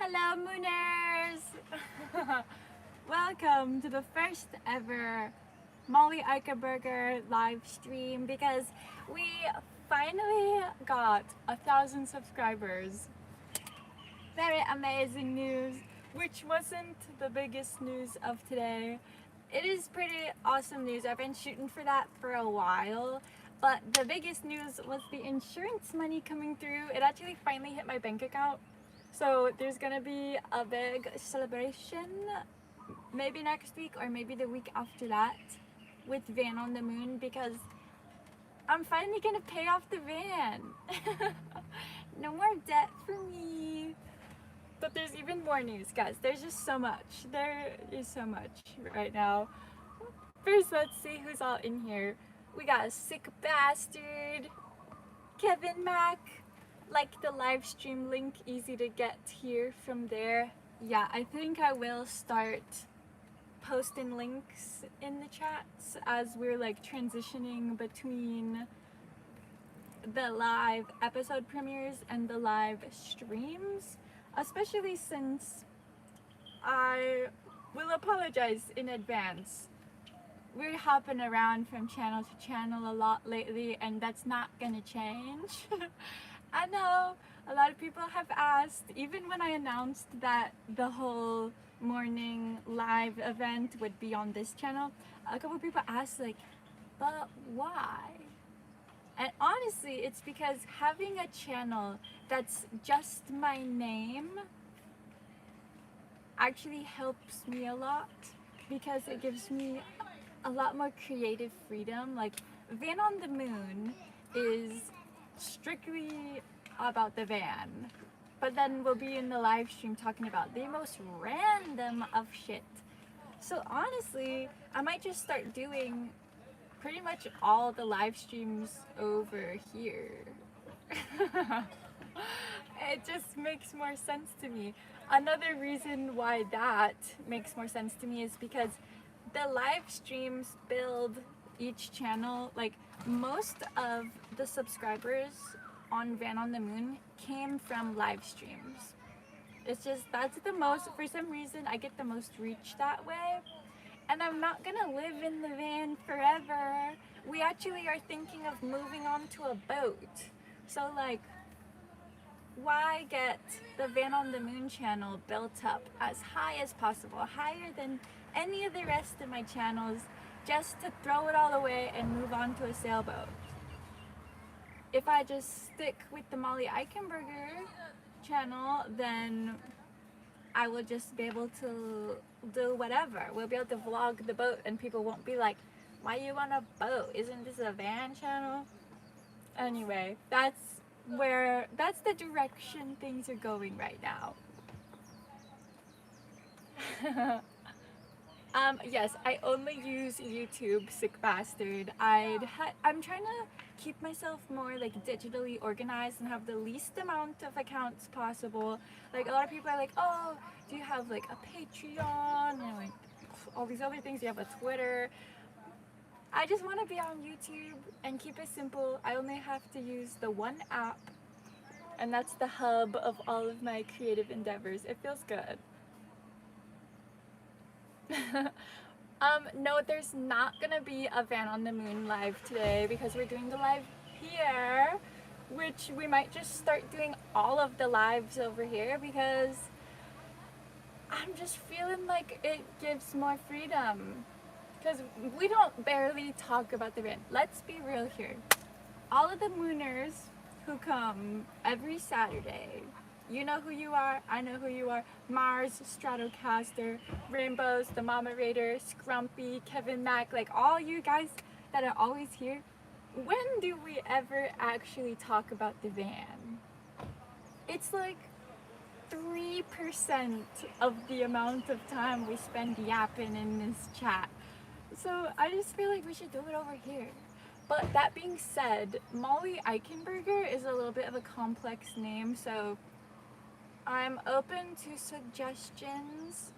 Hello Mooners! Welcome to the first ever Molly Eichenberger live stream because we finally got 1,000 subscribers. Very amazing news, which wasn't the biggest news of today. It is pretty awesome news. I've been shooting for that for a while, but the biggest news was the insurance money coming through. It actually finally hit my bank account. So there's gonna be a big celebration maybe next week or maybe the week after that with Van on the Moon because I'm finally gonna pay off the van. No more debt for me. But there's even more news, guys. There's just so much. There is so much right now. First, let's see who's all in here. We got a sick bastard, Kevin Mack. Like the live stream link, easy to get here from there. Yeah, I think I will start posting links in the chats as we're like transitioning between the live episode premieres and the live streams, especially since I will apologize in advance. We're hopping around from channel to channel a lot lately and that's not gonna change. I know a lot of people have asked, even when I announced that the whole morning live event would be on this channel, a couple of people asked like, but why? And honestly, it's because having a channel that's just my name actually helps me a lot because it gives me a lot more creative freedom. Like Van on the Moon is strictly about the van, but then we'll be in the live stream talking about the most random of shit. So honestly, I might just start doing pretty much all the live streams over here. It just makes more sense to me. Another reason why that makes more sense to me is because the live streams build each channel. Like most of the subscribers on Van on the Moon came from live streams. It's just that's the most, for some reason I get the most reach that way. And I'm not gonna live in the van forever. We actually are thinking of moving on to a boat. So like, why get the Van on the Moon channel built up as high as possible, higher than any of the rest of my channels, just to throw it all away and move on to a sailboat? If I just stick with the Molly Eichenberger channel, then I will just be able to do whatever. We'll be able to vlog the boat and people won't be like, why you on a boat? Isn't this a van channel? Anyway, that's the direction things are going right now. Yes, I only use YouTube, sick bastard. I'm trying to keep myself more like digitally organized and have the least amount of accounts possible. Like a lot of people are like, oh, do you have like a Patreon and like all these other things? You have a Twitter. I just want to be on YouTube and keep it simple. I only have to use the one app, and that's the hub of all of my creative endeavors. It feels good. No, there's not gonna be a Van on the Moon live today because we're doing the live here, which we might just start doing all of the lives over here because I'm just feeling like it gives more freedom. Because we don't barely talk about the van. Let's be real here. All of the Mooners who come every Saturday, you know who you are, I know who you are. Mars, Stratocaster, Rainbows, the Mama Raider, Scrumpy, Kevin Mack, like all you guys that are always here. When do we ever actually talk about the van? It's like 3% of the amount of time we spend yapping in this chat. So I just feel like we should do it over here. But that being said, Molly Eichenberger is a little bit of a complex name, so I'm open to suggestions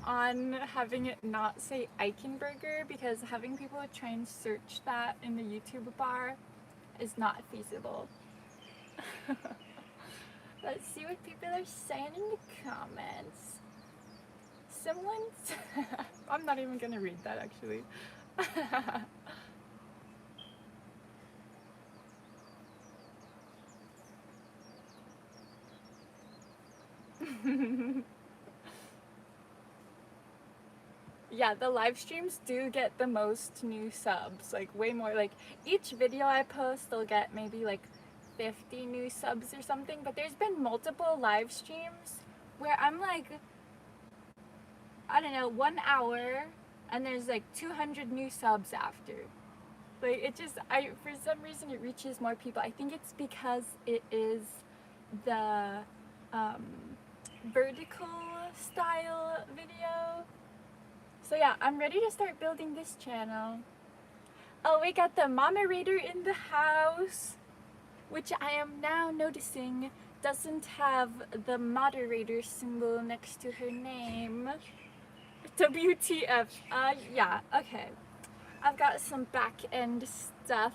on having it not say Eichenberger because having people try and search that in the YouTube bar is not feasible. Let's see what people are saying in the comments. Someone's... I'm not even gonna read that actually. Yeah, the live streams do get the most new subs, like way more. Like each video I post, they'll get maybe like 50 new subs or something, but there's been multiple live streams where I'm like, I don't know, 1 hour and there's like 200 new subs after. Like it just, for some reason it reaches more people. I think it's because it is the vertical style video. So yeah, I'm ready to start building this channel. Oh, we got the moderator in the house, which I am now noticing doesn't have the moderator symbol next to her name. WTF. Yeah, okay. I've got some back-end stuff.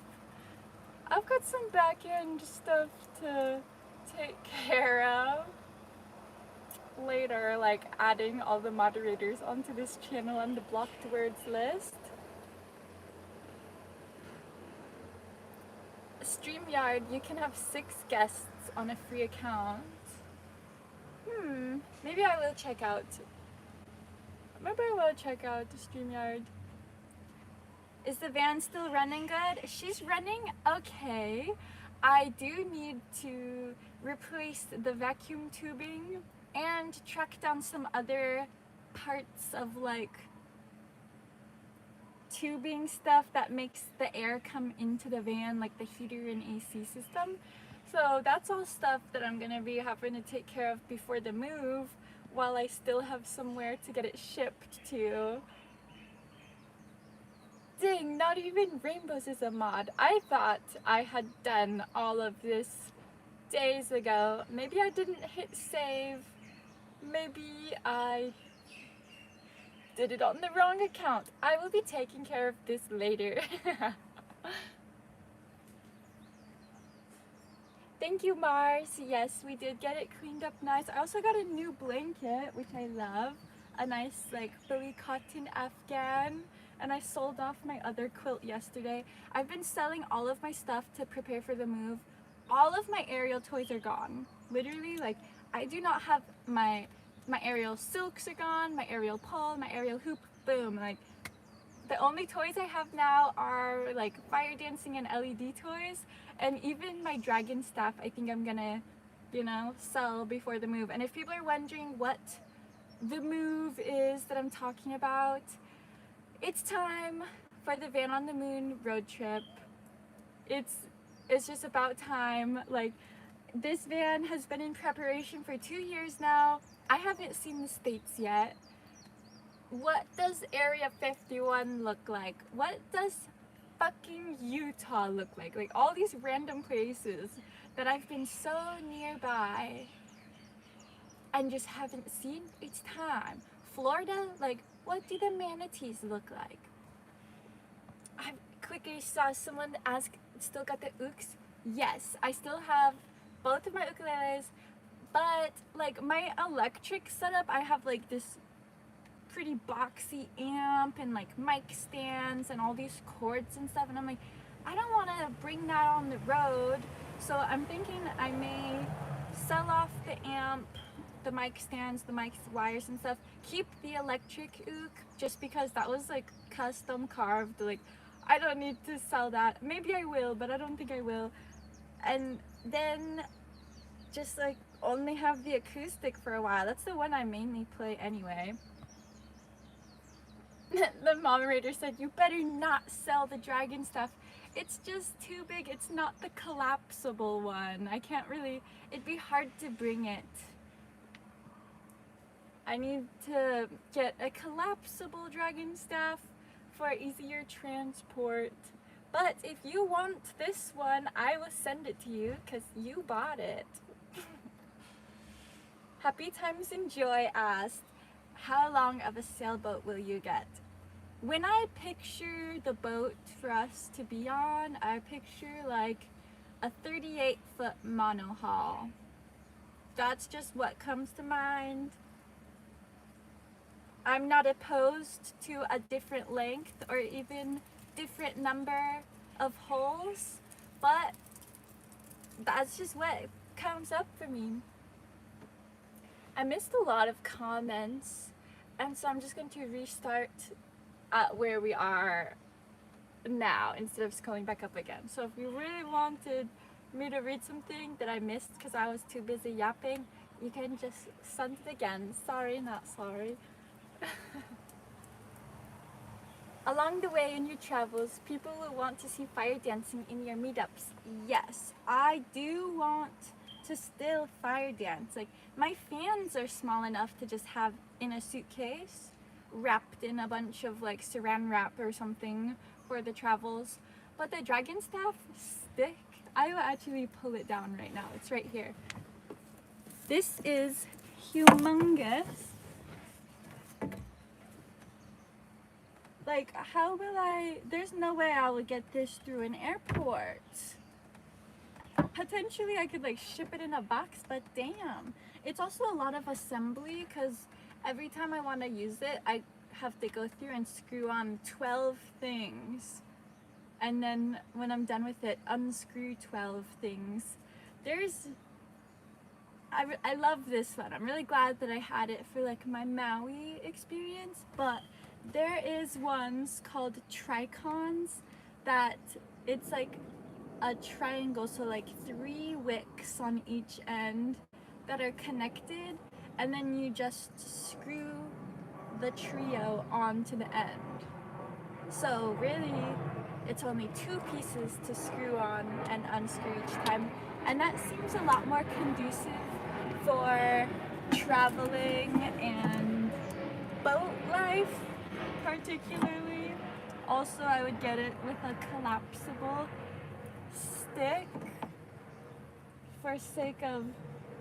I've got some back-end stuff to take care of later, like adding all the moderators onto this channel and the blocked words list. StreamYard, you can have 6 guests on a free account. Maybe I will check out. Maybe I will check out the StreamYard. Is the van still running good? She's running okay. I do need to replace the vacuum tubing and track down some other parts of like tubing stuff that makes the air come into the van, like the heater and AC system. So that's all stuff that I'm gonna be having to take care of before the move, while I still have somewhere to get it shipped to. Dang, not even Rainbows is a mod. I thought I had done all of this days ago. Maybe I didn't hit save. Maybe I did it on the wrong account. I will be taking care of this later. Thank you, Mars. Yes, we did get it cleaned up nice. I also got a new blanket, which I love. A nice, like, fully cotton Afghan. And I sold off my other quilt yesterday. I've been selling all of my stuff to prepare for the move. All of my Ariel toys are gone. Literally, like, I do not have my Ariel silks are gone, my Ariel pole, my Ariel hoop, boom. Like, the only toys I have now are like fire dancing and LED toys, and even my dragon staff I think I'm gonna, you know, sell before the move. And if people are wondering what the move is that I'm talking about, it's time for the Van on the Moon road trip. It's just about time. Like, this van has been in preparation for 2 years now. I haven't seen the States yet. What does Area 51 look like? What does fucking Utah look like? Like, all these random places that I've been so nearby and just haven't seen. It's time. Florida, like, what do the manatees look like? I quickly saw someone ask, still got the ooks? Yes, I still have both of my ukuleles, but like my electric setup, I have like this pretty boxy amp and like mic stands and all these cords and stuff, and I'm like, I don't want to bring that on the road, so I'm thinking I may sell off the amp, the mic stands, the mic wires and stuff, keep the electric ook just because that was like custom carved. Like, I don't need to sell that. Maybe I will, but I don't think I will. And then just like only have the acoustic for a while. That's the one I mainly play anyway. The moderator said, you better not sell the dragon stuff. It's just too big. It's not the collapsible one. I can't really, it'd be hard to bring it. I need to get a collapsible dragon staff for easier transport. But if you want this one, I will send it to you because you bought it. Happy Times and Joy asked, how long of a sailboat will you get? When I picture the boat for us to be on, I picture like a 38-foot monohull. That's just what comes to mind. I'm not opposed to a different length or even different number of holes, but that's just what comes up for me. I missed a lot of comments, and so I'm just going to restart at where we are now instead of scrolling back up again. So if you really wanted me to read something that I missed because I was too busy yapping, you can just send it again. Sorry, not sorry. Along the way in your travels, people will want to see fire dancing in your meetups. Yes, I do want to still fire dance. Like, my fans are small enough to just have in a suitcase, wrapped in a bunch of like saran wrap or something for the travels. But the dragon staff stick, I will actually pull it down right now. It's right here. This is humongous. Like, how will there's no way I will get this through an airport. Potentially I could like ship it in a box, but damn. It's also a lot of assembly because every time I want to use it, I have to go through and screw on 12 things. And then when I'm done with it, unscrew 12 things. I love this one. I'm really glad that I had it for like my Maui experience, but there is ones called tricons that it's like a triangle, so like 3 wicks on each end that are connected, and then you just screw the trio onto the end. So really, it's only 2 pieces to screw on and unscrew each time, and that seems a lot more conducive for traveling and boat life particularly. Also, I would get it with a collapsible stick for sake of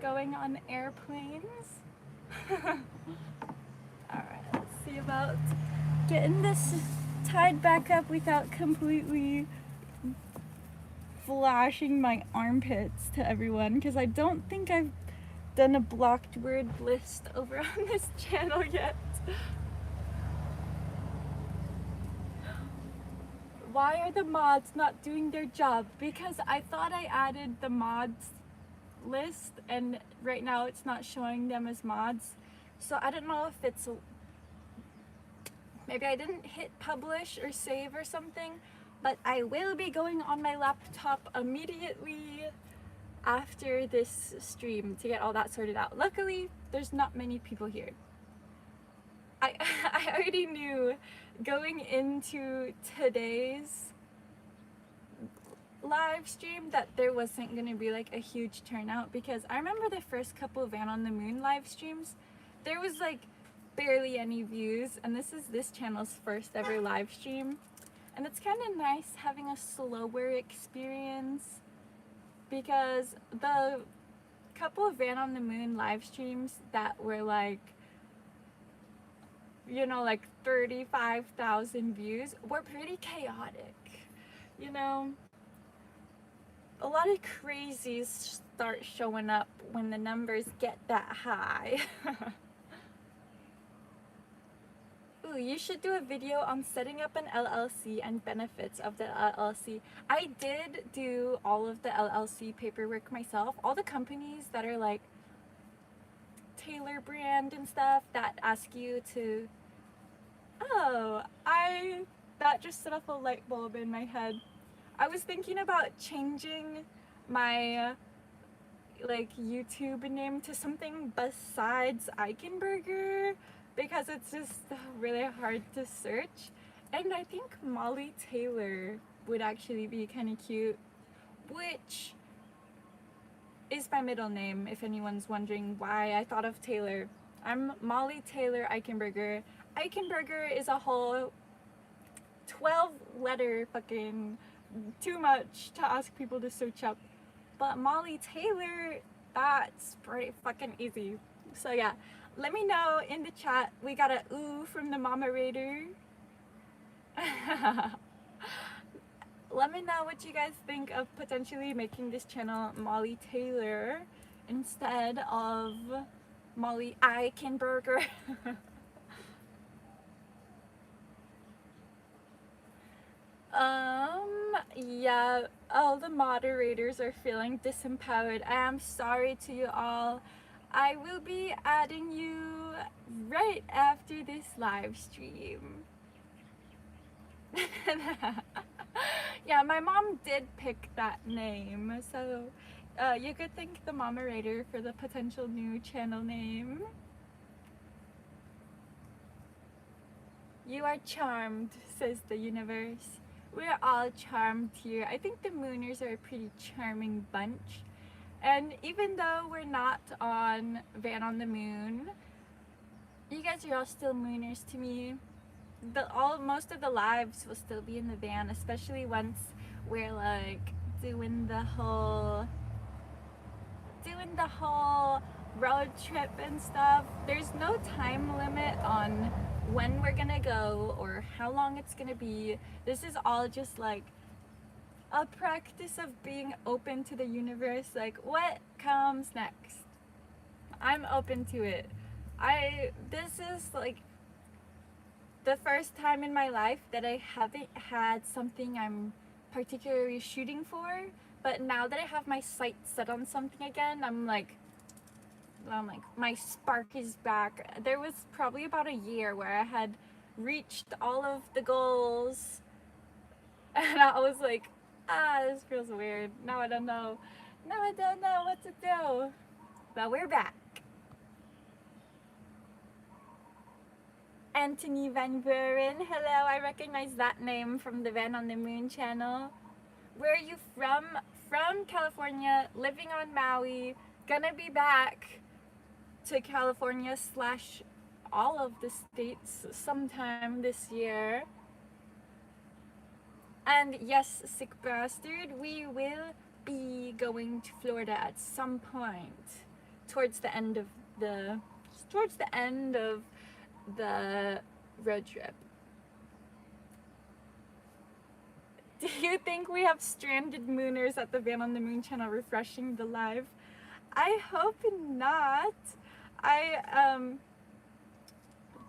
going on airplanes. Alright, let's see about getting this tied back up without completely flashing my armpits to everyone, because I don't think I've done a blocked word list over on this channel yet. Why are the mods not doing their job? Because I thought I added the mods list and right now it's not showing them as mods. So I don't know if it's maybe I didn't hit publish or save or something, but I will be going on my laptop immediately after this stream to get all that sorted out. Luckily, there's not many people here. I already knew going into today's live stream that there wasn't going to be like a huge turnout, because I remember the first couple of Van on the Moon live streams, there was like barely any views, and this is this channel's first ever live stream, and it's kind of nice having a slower experience, because the couple of Van on the Moon live streams that were like, you know, like 35,000 views were pretty chaotic, you know. A lot of crazies start showing up when the numbers get that high. Ooh, you should do a video on setting up an LLC and benefits of the LLC. I did do all of the LLC paperwork myself. All the companies that are like Taylor brand and stuff that ask you to, that just set off a light bulb in my head. I was thinking about changing my like YouTube name to something besides Eichenberger, because it's just really hard to search, and I think Molly Taylor would actually be kind of cute, which is my middle name if anyone's wondering why I thought of Taylor. I'm Molly Taylor Eichenberger. Eichenberger is a whole 12-letter fucking too much to ask people to search up, but Molly Taylor, that's pretty fucking easy. So yeah, let me know in the chat. We got a ooh from the mama raider. Let me know what you guys think of potentially making this channel Molly Taylor, instead of Molly Eichenberger. Yeah, all the moderators are feeling disempowered. I am sorry to you all. I will be adding you right after this live stream. Yeah, my mom did pick that name, so you could thank the moderator for the potential new channel name. You are charmed, says the universe. We're all charmed here. I think the Mooners are a pretty charming bunch. And even though we're not on Van on the Moon, you guys are all still Mooners to me. Most of the lives will still be in the van, especially once we're like doing the whole road trip and stuff. There's no time limit on when we're gonna go or how long it's gonna be. This is all just like a practice of being open to the universe, like what comes next. I'm open to it. This is like the first time in my life that I haven't had something I'm particularly shooting for, but now that I have my sights set on something again, I'm like my spark is back. There was probably about a year where I had reached all of the goals and I was like, this feels weird. Now I don't know what to do. But we're back. Anthony Van Buren, hello, I recognize that name from the Van on the Moon channel. Where are you from? From California, living on Maui, gonna be back to California / all of the states sometime this year. And yes, sick bastard, we will be going to Florida at some point towards the end of the road trip. Do you think we have stranded Mooners at the Van on the Moon channel refreshing the live? I hope not. I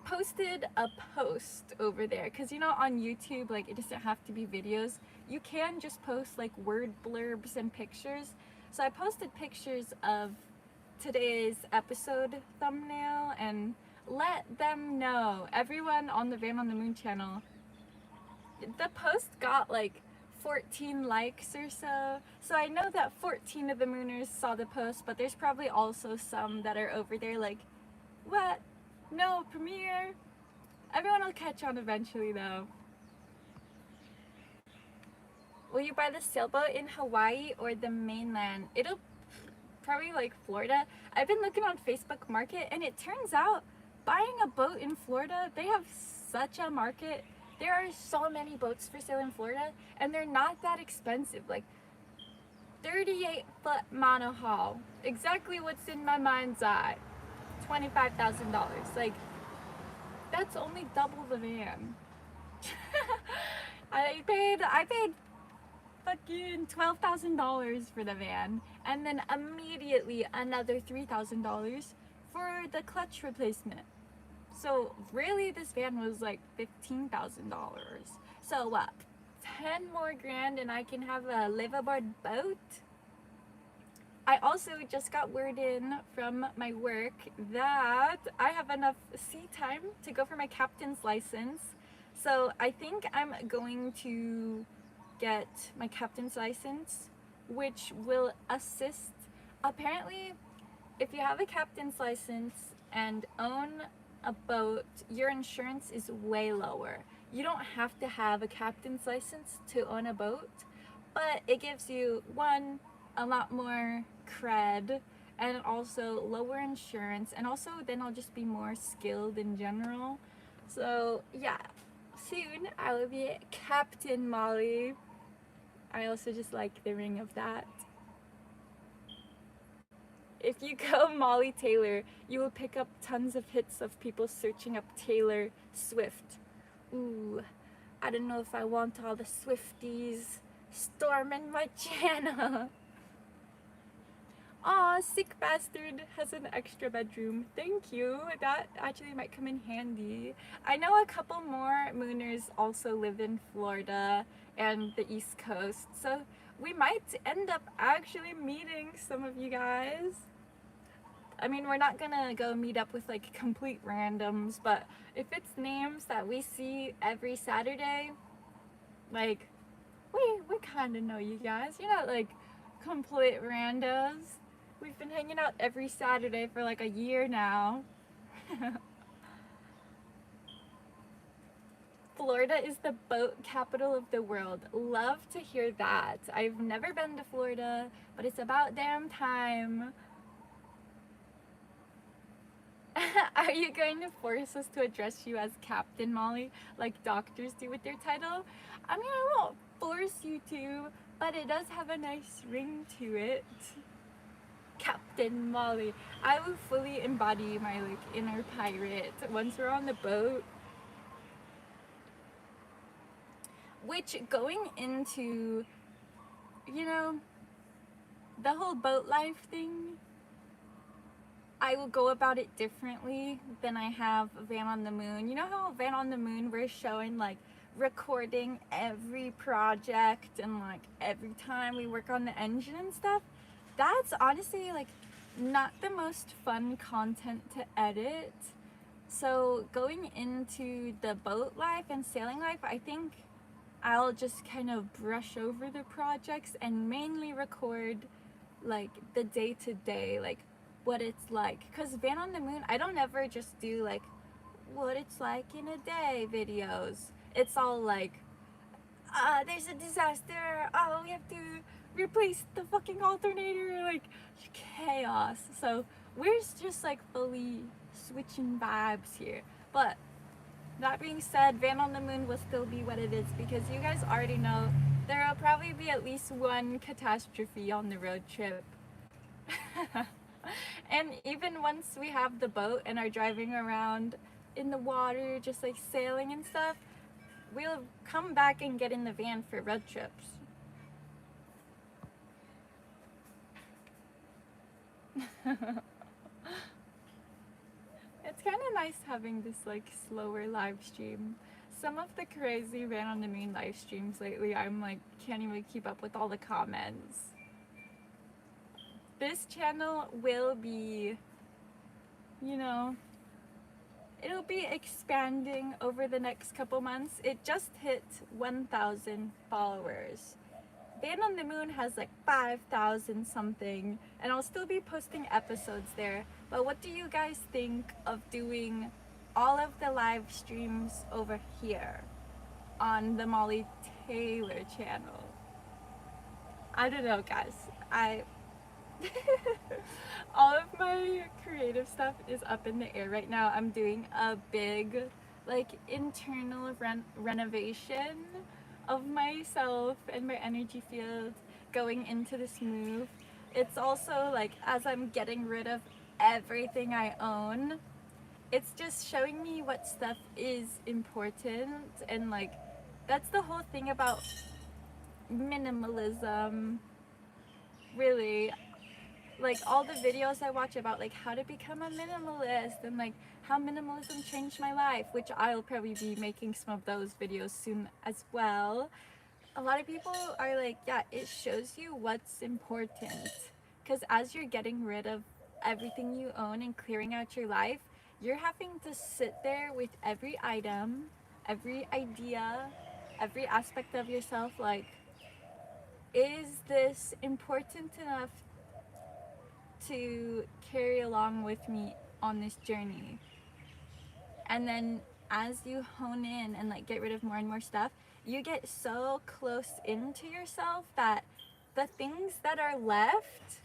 posted a post over there because you know on YouTube, like, it doesn't have to be videos. You can just post like word blurbs and pictures. So I posted pictures of today's episode thumbnail and let them know, everyone on the Van on the Moon channel. The post got like 14 likes or so. So I know that 14 of the Mooners saw the post, but there's probably also some that are over there like, what? No premiere? Everyone will catch on eventually though. Will you buy the sailboat in Hawaii or the mainland? It'll probably like Florida. I've been looking on Facebook Market and it turns out buying a boat in Florida, they have such a market. There are so many boats for sale in Florida and they're not that expensive. Like 38-foot monohull, exactly what's in my mind's eye. $25,000. Like, that's only double the van. I paid fucking $12,000 for the van and then immediately another $3,000 for the clutch replacement. So really this van was like $15,000. So what? 10 more grand and I can have a liveaboard boat? I also just got word in from my work that I have enough sea time to go for my captain's license. So I think I'm going to get my captain's license, which will assist. Apparently, if you have a captain's license and own a boat, your insurance is way lower. You don't have to have a captain's license to own a boat, but it gives you, one, a lot more cred and also lower insurance, and also then I'll just be more skilled in general. So yeah, soon I will be Captain Molly. I also just like the ring of that. If you go Molly Taylor, you will pick up tons of hits of people searching up Taylor Swift. Ooh, I don't know if I want all the Swifties storming my channel. Aw, Aw, sick bastard has an extra bedroom. Thank you. That actually might come in handy. I know a couple more Mooners also live in Florida and the East Coast, so we might end up actually meeting some of you guys. I mean, we're not gonna go meet up with like complete randoms, but if it's names that we see every Saturday, like, we kind of know you guys. You're not like complete randos. We've been hanging out every Saturday for like a year now. Florida is the boat capital of the world. Love to hear that. I've never been to Florida, but it's about damn time. Are you going to force us to address you as Captain Molly like doctors do with their title? I mean, I won't force you to, but it does have a nice ring to it. Captain Molly. I will fully embody my like inner pirate once we're on the boat. Which, going into, you know, the whole boat life thing, I will go about it differently than I have Van on the Moon. You know how Van on the Moon we're showing like recording every project and like every time we work on the engine and stuff? That's honestly like not the most fun content to edit. So going into the boat life and sailing life, I think I'll just kind of brush over the projects and mainly record like the day-to-day, like what it's like. Because Van on the Moon, I don't ever just do like what it's like in a day videos. It's all like, there's a disaster, oh, we have to replace the fucking alternator, like chaos. So we're just like fully switching vibes here. But that being said, Van on the Moon will still be what it is because you guys already know there will probably be at least one catastrophe on the road trip. And even once we have the boat and are driving around in the water, just like sailing and stuff, we'll come back and get in the van for road trips. It's kind of nice having this like slower live stream. Some of the crazy Van on the Moon live streams lately, I'm like can't even keep up with all the comments. This channel will be, you know, it'll be expanding over the next couple months. It just hit 1,000 followers. Van on the Moon has like 5,000 something, and I'll still be posting episodes there. But what do you guys think of doing all of the live streams over here on the Molly Taylor channel? I don't know, guys. All of my creative stuff is up in the air right now. I'm doing a big like internal renovation of myself and my energy field going into this move. It's also like as I'm getting rid of everything I own, it's just showing me what stuff is important, and like that's the whole thing about minimalism, really. Like all the videos I watch about like how to become a minimalist and like how minimalism changed my life, which I'll probably be making some of those videos soon as well. A lot of people are like, yeah, it shows you what's important, because as you're getting rid of everything you own and clearing out your life, you're having to sit there with every item, every idea, every aspect of yourself, like, is this important enough to carry along with me on this journey? And then as you hone in and like get rid of more and more stuff, you get so close into yourself that the things that are left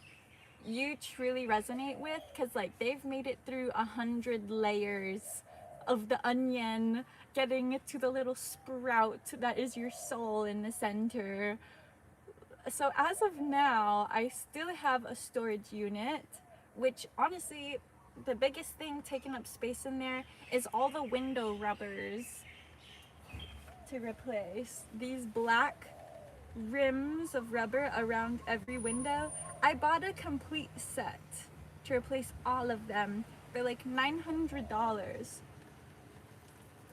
you truly resonate with, because like they've made it through 100 layers of the onion, getting to the little sprout that is your soul in the center. So as of now, I still have a storage unit, which honestly, the biggest thing taking up space in there is all the window rubbers to replace. These black rims of rubber around every window, I bought a complete set to replace all of them for like $900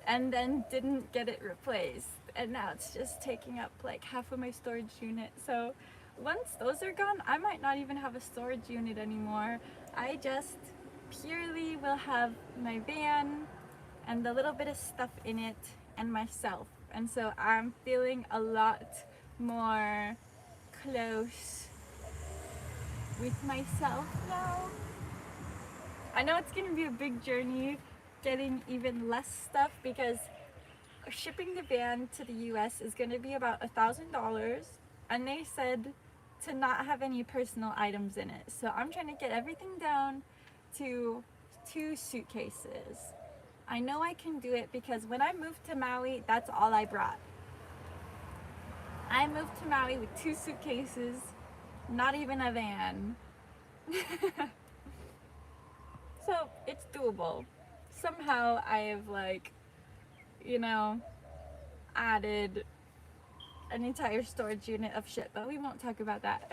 and then didn't get it replaced, and now it's just taking up like half of my storage unit. So once those are gone, I might not even have a storage unit anymore. I just purely will have my van and the little bit of stuff in it and myself. And so I'm feeling a lot more close with myself now. I know it's gonna be a big journey getting even less stuff, because shipping the van to the US is gonna be about $1,000, and they said to not have any personal items in it. So I'm trying to get everything down to 2 suitcases. I know I can do it because when I moved to Maui, that's all I brought. I moved to Maui with 2 suitcases, not even a van. So it's doable. Somehow I have, like, you know, added an entire storage unit of shit, but we won't talk about that.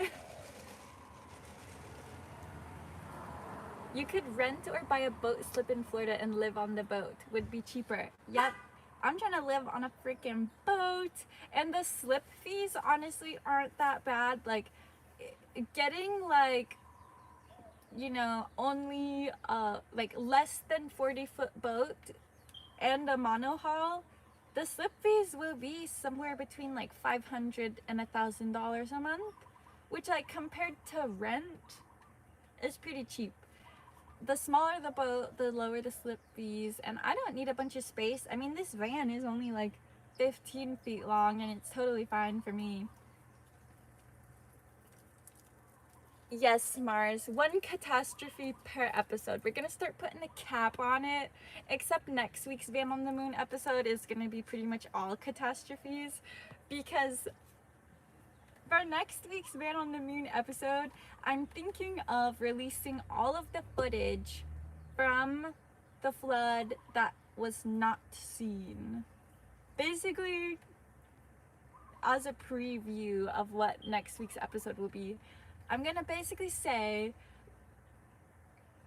You could rent or buy a boat slip in Florida and live on the boat. Would be cheaper. Yep. I'm trying to live on a freaking boat, and the slip fees honestly aren't that bad. Like, getting like, you know, only like less than 40-foot boat and a monohull, the slip fees will be somewhere between like $500 and $1,000 a month, which, like, compared to rent, is pretty cheap. The smaller the boat, the lower the slip fees, and I don't need a bunch of space. I mean, this van is only like 15 feet long, and it's totally fine for me. Yes, Mars, 1 catastrophe per episode. We're gonna start putting a cap on it, except next week's Van on the Moon episode is gonna be pretty much all catastrophes, because for next week's Van on the Moon episode, I'm thinking of releasing all of the footage from the flood that was not seen. Basically, as a preview of what next week's episode will be, I'm gonna basically say,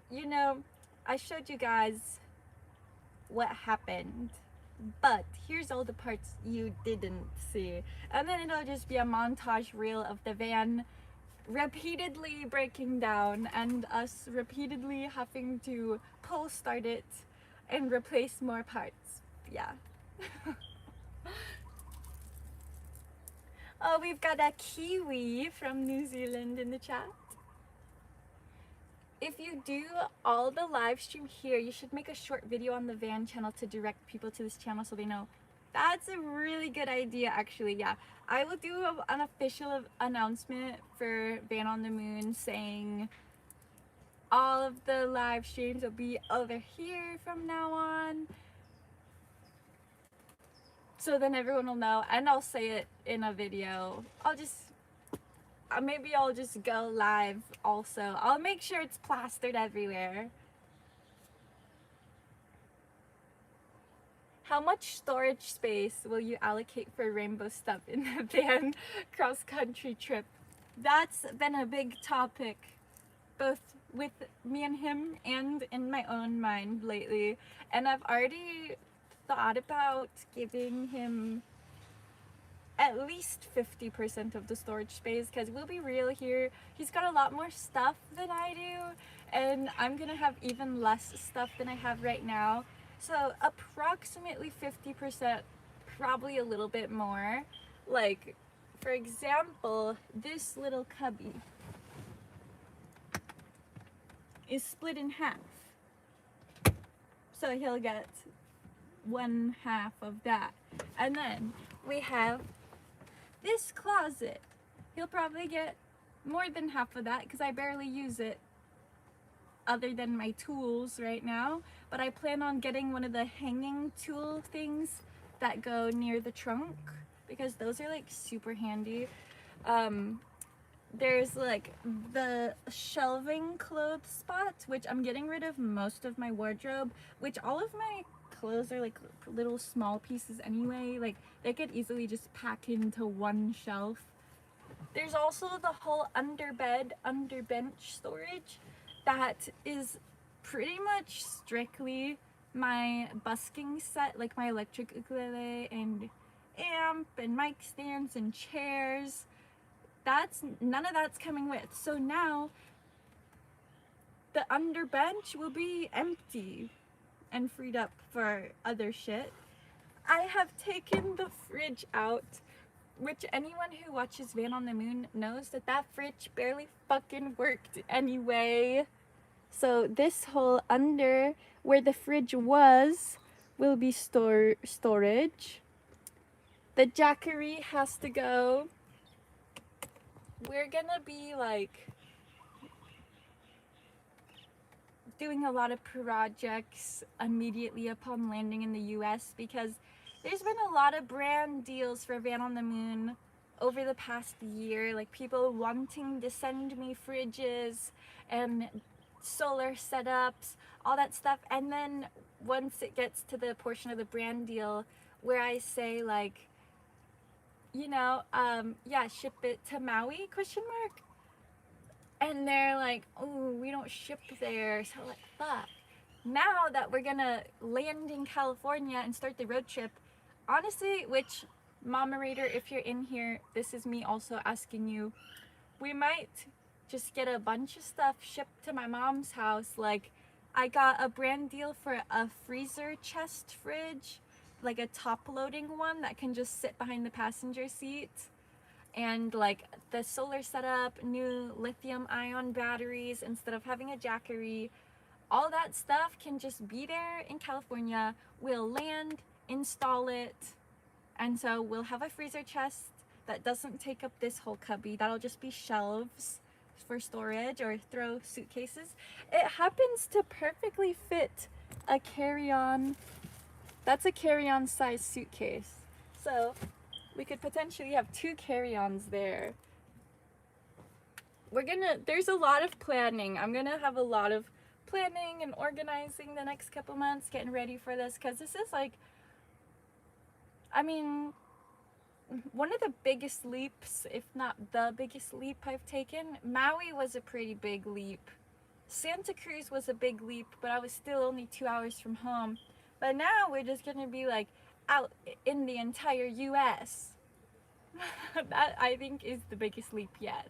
you know, I showed you guys what happened, but here's all the parts you didn't see. And then it'll just be a montage reel of the van repeatedly breaking down and us repeatedly having to pull start it and replace more parts. Yeah. Oh, we've got a Kiwi from New Zealand in the chat. If you do all the live stream here, you should make a short video on the van channel to direct people to this channel so they know. That's a really good idea, actually. Yeah, I will do an official announcement for Van on the Moon saying all of the live streams will be over here from now on. So then everyone will know, and I'll say it in a video. Maybe I'll just go live also. I'll make sure it's plastered everywhere. How much storage space will you allocate for rainbow stuff in the van cross-country trip? That's been a big topic, both with me and him and in my own mind lately. And I've already thought about giving him at least 50% of the storage space, because we'll be real here, he's got a lot more stuff than I do, and I'm gonna have even less stuff than I have right now. So approximately 50%, probably a little bit more. Like, for example, this little cubby is split in half, so he'll get 1/2 of that. And then we have this closet. He'll probably get more than half of that because I barely use it other than my tools right now, but I plan on getting one of the hanging tool things that go near the trunk because those are like super handy. There's like the shelving clothes spot, which I'm getting rid of most of my wardrobe, which all of my clothes are like little small pieces anyway. Like, they could easily just pack into one shelf. There's also the whole underbed, underbench storage that is pretty much strictly my busking set, like my electric ukulele and amp and mic stands and chairs. That's none of that's coming with. So now the underbench will be empty and freed up for other shit. I have taken the fridge out, which anyone who watches Van on the Moon knows that that fridge barely fucking worked anyway. So this hole under where the fridge was will be storage. The jackery has to go. We're gonna be like doing a lot of projects immediately upon landing in the US because there's been a lot of brand deals for Van on the Moon over the past year, like people wanting to send me fridges and solar setups, all that stuff. And then once it gets to the portion of the brand deal where I say like, you know, yeah, ship it to Maui, question mark. And they're like, oh, we don't ship there. So like, fuck. Now that we're gonna land in California and start the road trip, honestly, which Mama Raider, if you're in here, this is me also asking you, we might just get a bunch of stuff shipped to my mom's house. Like, I got a brand deal for a freezer chest fridge, like a top loading one that can just sit behind the passenger seat. And like the solar setup, new lithium ion batteries instead of having a jackery, all that stuff can just be there in California. We'll land, install it, and so we'll have a freezer chest that doesn't take up this whole cubby. That'll just be shelves for storage or throw suitcases. It happens to perfectly fit a carry-on. That's a carry-on size suitcase. So we could potentially have 2 carry-ons there. There's a lot of planning. I'm gonna have a lot of planning and organizing the next couple months, getting ready for this, because this is like, I mean, one of the biggest leaps, if not the biggest leap I've taken. Maui was a pretty big leap. Santa Cruz was a big leap, but I was still only 2 hours from home. But now we're just gonna be like out in the entire US. That I think is the biggest leap yet.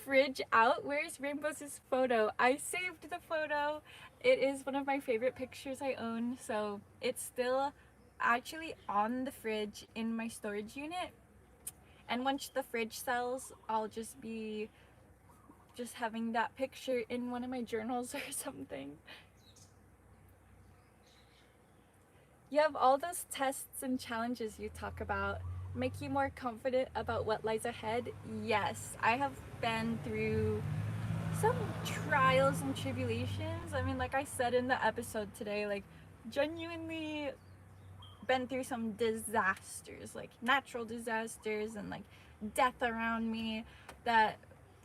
Fridge out. Where's Rainbow's photo? I saved the photo. It is one of my favorite pictures I own, so it's still actually on the fridge in my storage unit. And once the fridge sells, I'll just be having that picture in one of my journals or something. You have all those tests and challenges you talk about make you more confident about what lies ahead? Yes, I have been through some trials and tribulations. I mean, like I said in the episode today, like genuinely been through some disasters, like natural disasters and like death around me, that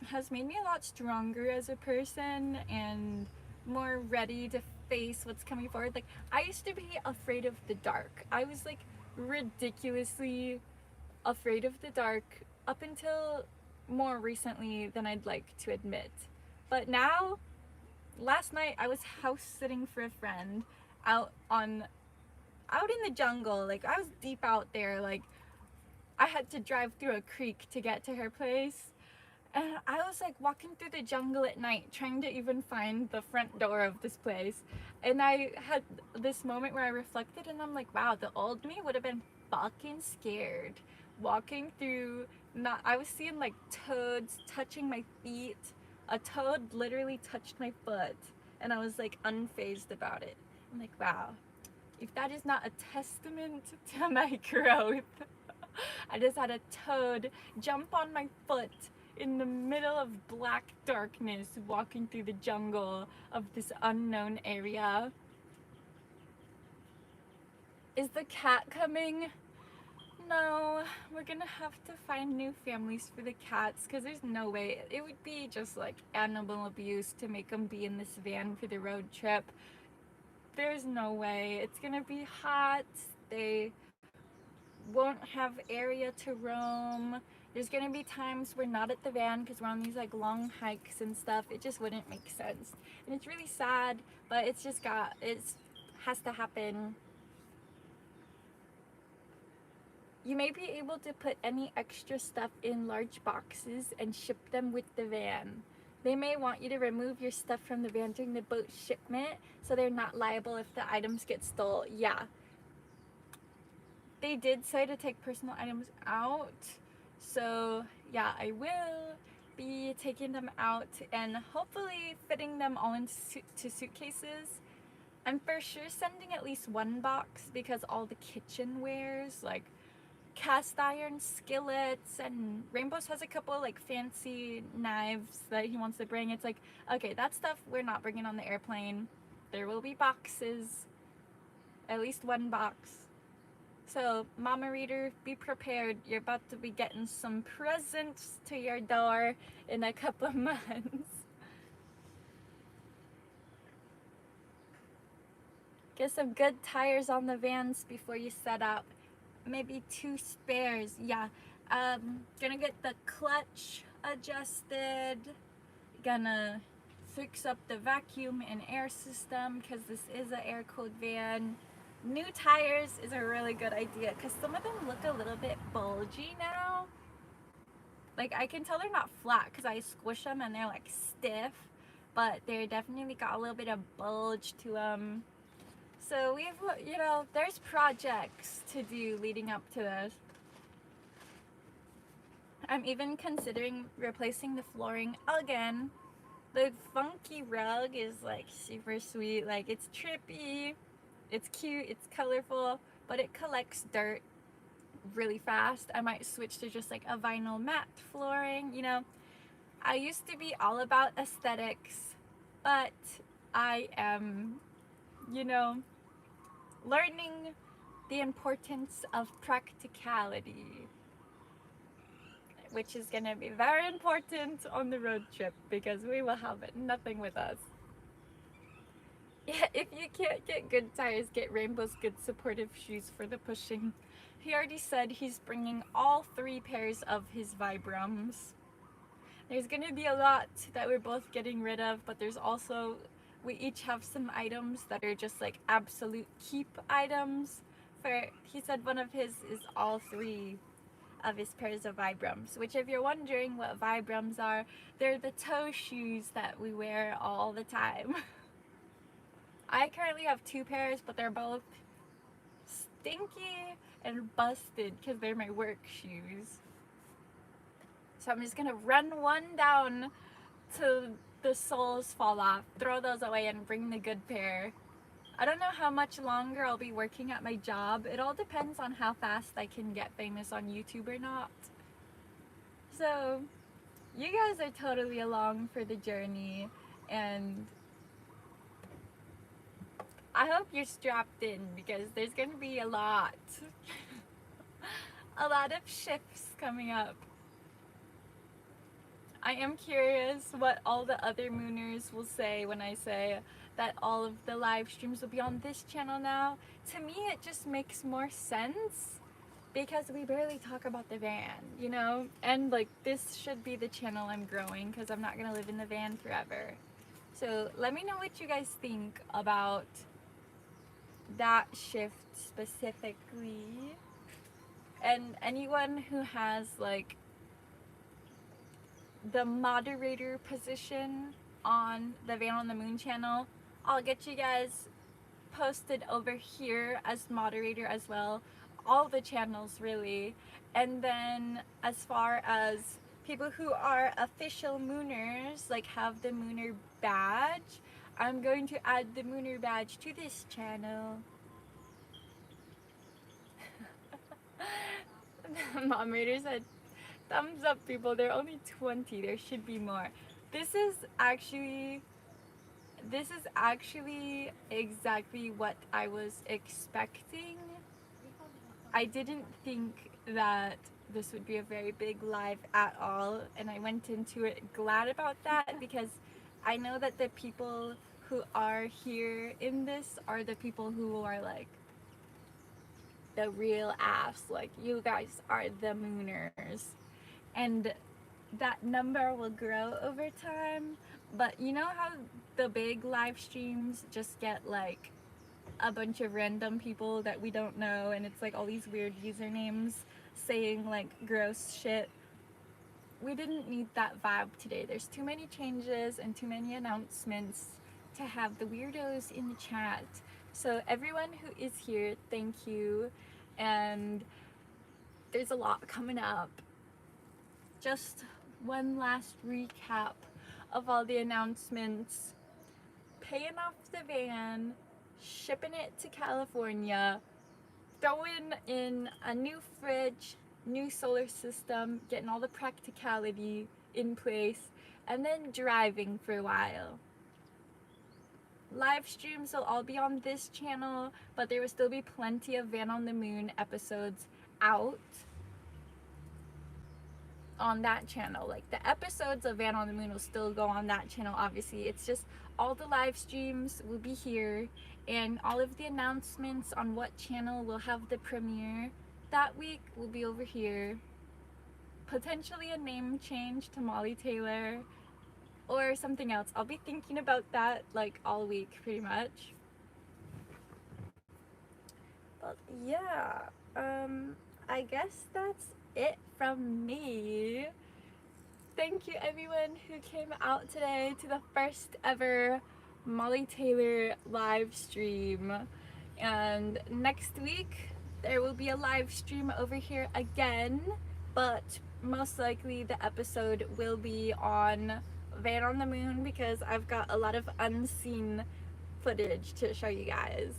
has made me a lot stronger as a person and more ready to face what's coming forward. Like, I used to be afraid of the dark. I was like ridiculously afraid of the dark up until more recently than I'd like to admit. But now, last night I was house sitting for a friend out in the jungle. Like, I was deep out there. Like, I had to drive through a creek to get to her place. And I was like walking through the jungle at night trying to even find the front door of this place. And I had this moment where I reflected and I'm like, wow, the old me would have been fucking scared. Walking through, I was seeing like toads touching my feet. A toad literally touched my foot and I was like unfazed about it. I'm like, wow, if that is not a testament to my growth. I just had a toad jump on my foot in the middle of black darkness, walking through the jungle of this unknown area. Is the cat coming? No, we're gonna have to find new families for the cats because there's no way. It would be just like animal abuse to make them be in this van for the road trip. There's no way. It's gonna be hot. They won't have area to roam. There's gonna be times we're not at the van because we're on these like long hikes and stuff. It just wouldn't make sense, and it's really sad, but it has to happen. You may be able to put any extra stuff in large boxes and ship them with the van. They may want you to remove your stuff from the van during the boat shipment so they're not liable if the items get stolen. Yeah. They did say to take personal items out. So yeah, I will be taking them out and hopefully fitting them all into suitcases. I'm for sure sending at least one box because all the kitchenwares, like cast iron skillets, and Rainbows has a couple like fancy knives that he wants to bring. It's like, okay, that stuff we're not bringing on the airplane. There will be boxes, at least one box. So Mama Reader, be prepared. You're about to be getting some presents to your door in a couple of months. Get some good tires on the vans before you set up. Maybe 2 spares. Yeah. Gonna get the clutch adjusted. Gonna fix up the vacuum and air system because this is an air-cooled van. New tires is a really good idea because some of them look a little bit bulgy now. Like, I can tell they're not flat because I squish them and they're like stiff, but they're definitely got a little bit of bulge to them. So we've, you know, there's projects to do leading up to this. I'm even considering replacing the flooring again. The funky rug is like super sweet. Like, it's trippy, it's cute, it's colorful, but it collects dirt really fast. I might switch to just like a vinyl matte flooring. You know, I used to be all about aesthetics, but I am, you know, learning the importance of practicality, which is going to be very important on the road trip because we will have nothing with us. Yeah, if you can't get good tires, get Rainbow's good supportive shoes for the pushing. He already said he's bringing all 3 pairs of his Vibrams. There's going to be a lot that we're both getting rid of, but there's also, we each have some items that are just like absolute keep items. He said one of his is all 3 of his pairs of Vibrams, which, if you're wondering what Vibrams are, they're the toe shoes that we wear all the time. I currently have 2 pairs, but they're both stinky and busted because they're my work shoes. So I'm just gonna run one down till the soles fall off, throw those away, and bring the good pair. I don't know how much longer I'll be working at my job. It all depends on how fast I can get famous on YouTube or not. So you guys are totally along for the journey, and I hope you're strapped in because there's going to be a lot. A lot of shifts coming up. I am curious what all the other Mooners will say when I say that all of the live streams will be on this channel now. To me, it just makes more sense because we barely talk about the van, you know? And like, this should be the channel I'm growing because I'm not gonna live in the van forever. So let me know what you guys think about that shift specifically. And anyone who has like the moderator position on the Van on the Moon channel, I'll get you guys posted over here as moderator as well. All the channels really. And then as far as people who are official Mooners, like have the Mooner badge, I'm going to add the Mooner badge to this channel. Moderator said, thumbs up people, there are only 20, there should be more. This is actually exactly what I was expecting. I didn't think that this would be a very big live at all, and I went into it glad about that because I know that the people who are here in this are the people who are like the real ass. Like, you guys are the mooners. And that number will grow over time. But you know how the big live streams just get like a bunch of random people that we don't know, and it's like all these weird usernames saying like gross shit? We didn't need that vibe today. There's too many changes and too many announcements to have the weirdos in the chat. So everyone who is here, thank you. And there's a lot coming up. Just one last recap of all the announcements. Paying off the van, shipping it to California, throwing in a new fridge, new solar system, getting all the practicality in place, and then driving for a while. Live streams will all be on this channel, but there will still be plenty of Van on the Moon episodes out on that channel. Like, the episodes of Van on the Moon will still go on that channel, obviously. It's just all the live streams will be here, and all of the announcements on what channel will have the premiere that week will be over here. Potentially a name change to Molly Taylor or something else. I'll be thinking about that like all week pretty much. But yeah, I guess that's it from me. Thank you everyone who came out today to the first ever Molly Taylor live stream. And next week there will be a live stream over here again, but most likely the episode will be on Van on the Moon because I've got a lot of unseen footage to show you guys.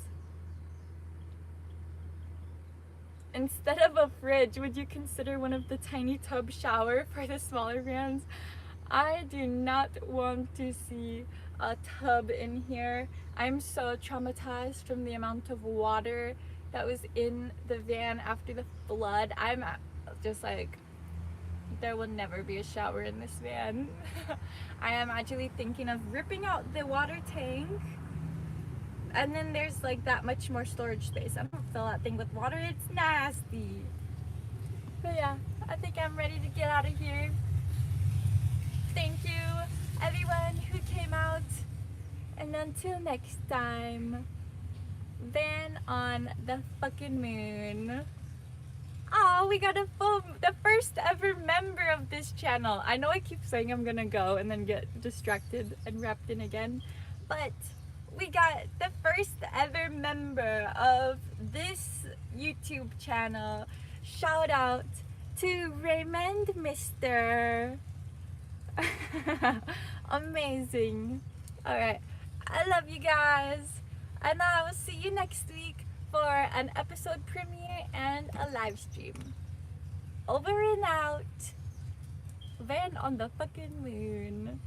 Instead of a fridge, would you consider one of the tiny tub shower for the smaller vans? I do not want to see a tub in here. I'm so traumatized from the amount of water that was in the van after the flood. I'm just like, there will never be a shower in this van. I am actually thinking of ripping out the water tank, and then there's like that much more storage space. I don't fill that thing with water, it's nasty. But yeah, I think I'm ready to get out of here. Thank you everyone who came out, and until next time, Van on the fucking moon. Oh, we got the first ever member of this channel. I know I keep saying I'm gonna go and then get distracted and wrapped in again, but we got the first ever member of this YouTube channel. Shout out to Raymond Mister. Amazing. Alright, I love you guys, and I will see you next week for an episode premiere and a live stream. Over and out. Van on the fucking moon.